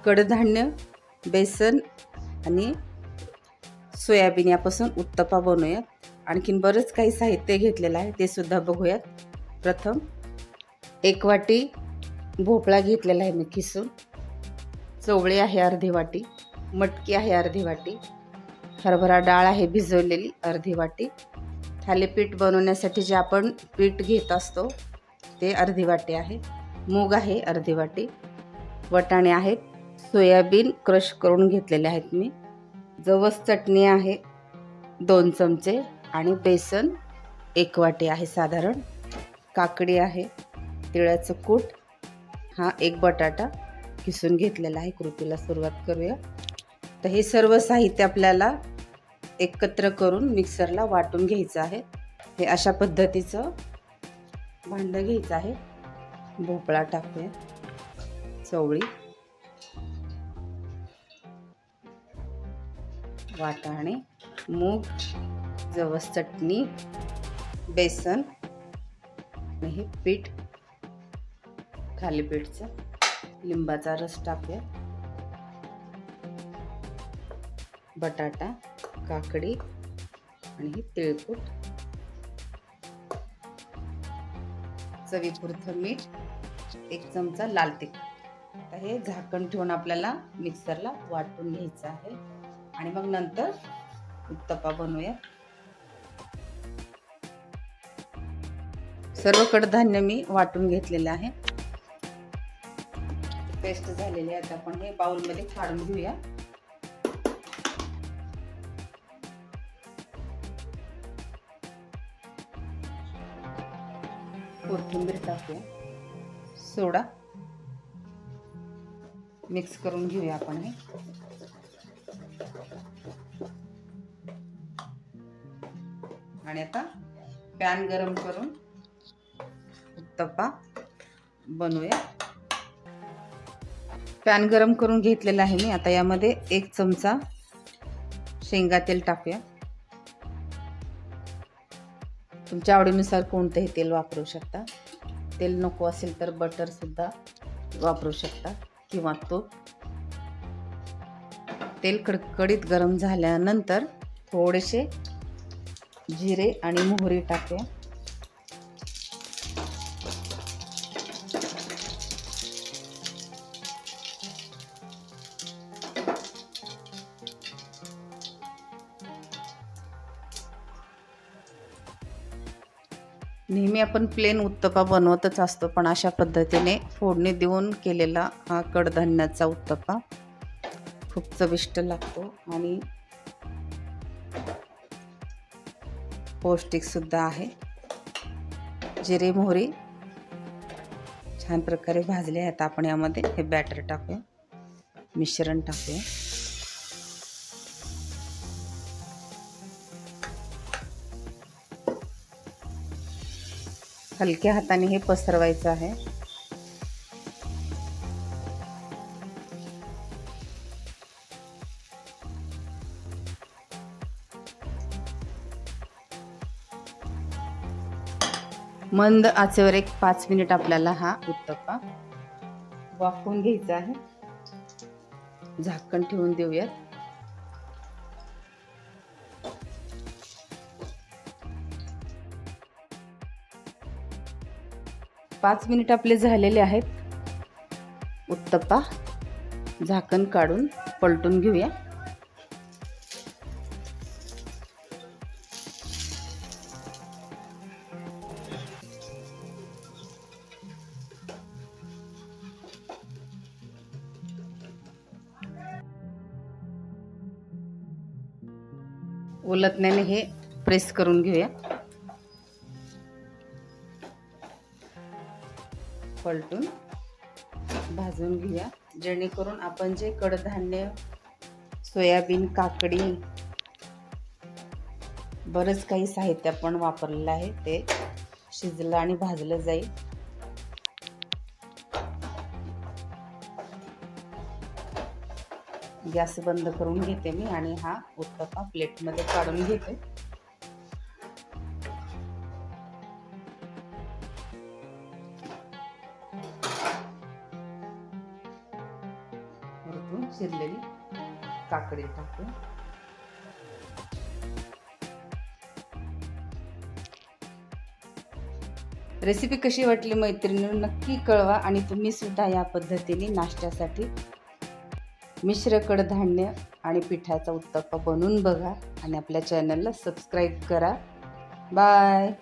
कडधान्य, बेसन आणि सोयाबीन यापासून उत्तप्पा बनवूयात. आणखीन बरंच काही साहित्य घेतलेलं आहे ते सुद्धा बघूयात. प्रथम 1 वाटी भोपळा घेतलेला आहे मी किसून, चवळी आहे अर्धी वाटी, मटकी आहे अर्धी वाटी, हरभरा डाळ आहे भिजवलेली अर्धी वाटी, थालीपीठ बनवण्यासाठी जे आपण पीठ घेत असतो ते अर्धी वाटी आहे, मूग आहे अर्धी वाटी, वाटाणे आहेत, सोयाबीन क्रश करून घेतलेले आहेत मी, जवस चटणी आहे 2 चमचे आणि बेसन 1 वाटी आहे साधारण, काकडी आहे, तिळाचं कूट, हा 1 बटाटा किसून घेतलेला आहे. कृतीला सुरुवात करूया. तर हे सर्व साहित्य आपल्याला एकत्र करून मिक्सरला वाटून घ्यायचं आहे. हे अशा पद्धतीचं भांडं घ्यायचं आहे. भोपळा टाकूया, चवळी, वाटाणे, मूग, जवस चटणी, बेसन आणि हे पीठ थालीपीठचं, लिंबाचा रस टाकूया, बटाटा, काकडी आणि हे तिळकूट, चवीपुरतं मीठ, 1 चमचा लाल तिखट. आता हे झाकण ठेवून आपल्याला मिक्सरला वाटून घ्यायचं आहे आणि मग नंतर उत्तप्पा बनवूया. सर्व कडधान्य मी वाटून घेतलेले आहे, पेस्ट झालेली आहे. आता आपण हे बाउलमध्ये काढून घेऊया. कोथिंबीर टाकूया, सोडा, मिक्स करून घेऊया आपण हे. आणि आता पॅन गरम करून उत्तप्पा बनवूया. पॅन गरम करून घेतलेला आहे मी. आता यामध्ये 1 चमचा शेंगा तेल टाकूया. तुमच्या आवडीनुसार कोणतेही तेल वापरू शकता. तेल नको असेल तर बटर सुद्धा वापरू शकता किंवा तूप. तेल कडकडीत गरम झाल्यानंतर थोडेसे जिरे आणि मोहरी टाकूया. नेहमी आपण प्लेन उत्तप्पा बनवतच असतो, पण अशा पद्धतीने फोडणी देऊन केलेला हा कडधान्याचा उत्तप्पा खूप चविष्ट लागतो आणि पौष्टिक सुद्धा आहे. जिरे मोहरी छान प्रकारे भाजले आहेत. आपण यामध्ये हे बॅटर टाकूया, मिश्रण टाकूया. हलक्या हाताने हे पसरवायचं आहे. मंद आचेवर 5 मिनिट आपल्याला हा उत्तप्पा वाफवून घ्यायचा आहे. झाकण ठेवून देऊयात. पाच मिनिट आपले झालेले आहेत. उत्तप्पा झाकण काढून पलटून घेऊया. उलटण्याने हे प्रेस करून घेऊया. पलटून भाजून घेऊया, जेणेकरून आपण जे कडधान्य, सोयाबीन, काकडी, बरंच काही साहित्य आपण वापरलेलं आहे ते शिजलं आणि भाजलं जाईल. गॅस बंद करून घेते मी आणि हा उत्तप्पा प्लेटमध्ये काढून घेते. चिरलेली काकडी टाकू. रेसिपी कशी वाटली मैत्रिणींनो नक्की कळवा आणि तुम्ही सुद्धा या पद्धतीने नाश्त्यासाठी मिश्र कडधान्य आणि पिठाचा उत्तप्पा बनवून बघा आणि आपल्या चॅनलला सबस्क्राईब करा. बाय.